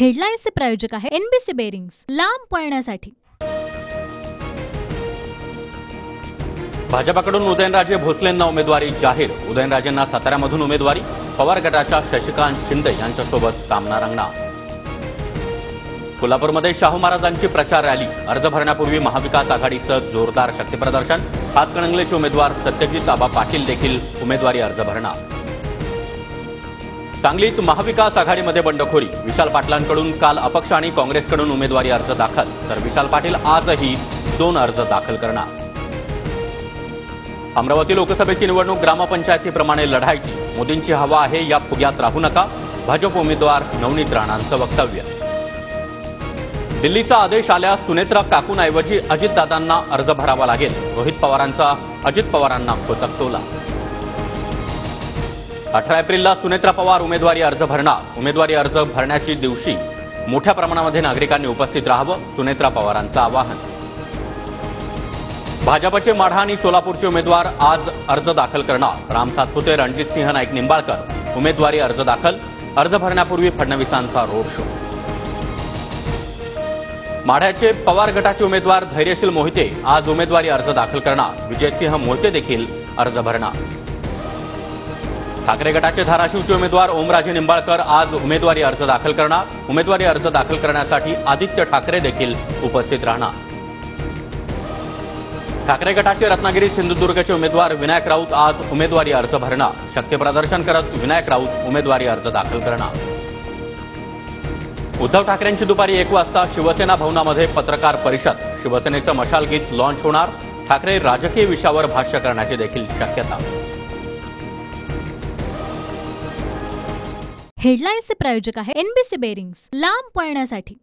हेडलाईन्सचे प्रायोजक आहे NBC bearings, लांब पळण्यासाठी। भाजपकडून उदयनराजे भोसलेंना उमेदवारी जाहीर। उदयनराजेंना साताऱ्यामधून उमेदवारी। पवार गटाच्या शशिकांत शिंदे यांच्यासोबत सामना रंगणार। कोल्हापूरमध्ये शाहू महाराजांची प्रचार रॅली। अर्ज भरण्यापूर्वी महाविकास आघाडीचं जोरदार शक्तीप्रदर्शन। हातकणंगलेचे उमेदवार सत्यजित आबा पाटील देखील उमेदवारी अर्ज भरणार। सांगलीत महाविकास आघाडीमध्ये बंडखोरी। विशाल पाटलांकडून काल अपक्ष आणि काँग्रेसकडून उमेदवारी अर्ज दाखल, तर विशाल पाटील आजही 2 अर्ज दाखल करणार। अमरावती लोकसभेची निवडणूक ग्रामपंचायतीप्रमाणे लढायची। मोदींची हवा आहे, या फुग्यात राहू नका। भाजप उमेदवार नवनीत राणांचं वक्तव्य। दिल्लीचा आदेश आल्यास सुनेत्रा काकूंऐवजी अजितदादांना अर्ज भरावा लागेल। रोहित पवारांचा अजित पवारांना खोचक टोला। 18 एप्रिलला सुनेत्रा पवार उमेदवारी अर्ज भरणार। उमेदवारी अर्ज भरण्याच्या दिवशी मोठ्या प्रमाणामध्ये नागरिकांनी उपस्थित राहावं, सुनेत्रा पवारांचं आवाहन। भाजपचे माढा आणि सोलापूरचे उमेदवार आज अर्ज दाखल करणार। राम सातपुते, रणजितसिंह नाईक निंबाळकर उमेदवारी अर्ज दाखल। अर्ज भरण्यापूर्वी फडणवीसांचा रोड शो। माढ्याचे पवार गटाचे उमेदवार धैर्यशील मोहिते आज उमेदवारी अर्ज दाखल करणार। विजयसिंह मोहिते देखील अर्ज भरणार। ठाकरे गटाचे धाराशिवचे उमेदवार ओमराजे निंबाळकर आज उमेदवारी अर्ज दाखल करणार। उमेदवारी अर्ज दाखल करण्यासाठी आदित्य ठाकरे देखील उपस्थित राहणार। ठाकरे गटाचे रत्नागिरी सिंधुदुर्गचे उमेदवार विनायक राऊत आज उमेदवारी अर्ज भरणार। शक्तीप्रदर्शन करत विनायक राऊत उमेदवारी अर्ज दाखल करणार। उद्धव ठाकरेंची दुपारी 1 वाजता शिवसेना भवनामध्ये पत्रकार परिषद। शिवसेनेचं मशाल गीत लॉन्च होणार। ठाकरे राजकीय विषयावर भाष्य करण्याची देखील शक्यता। हेडलाईन्सचे प्रायोजक आहे एनबीसी बेरिंग्स, लांब पळण्यासाठी।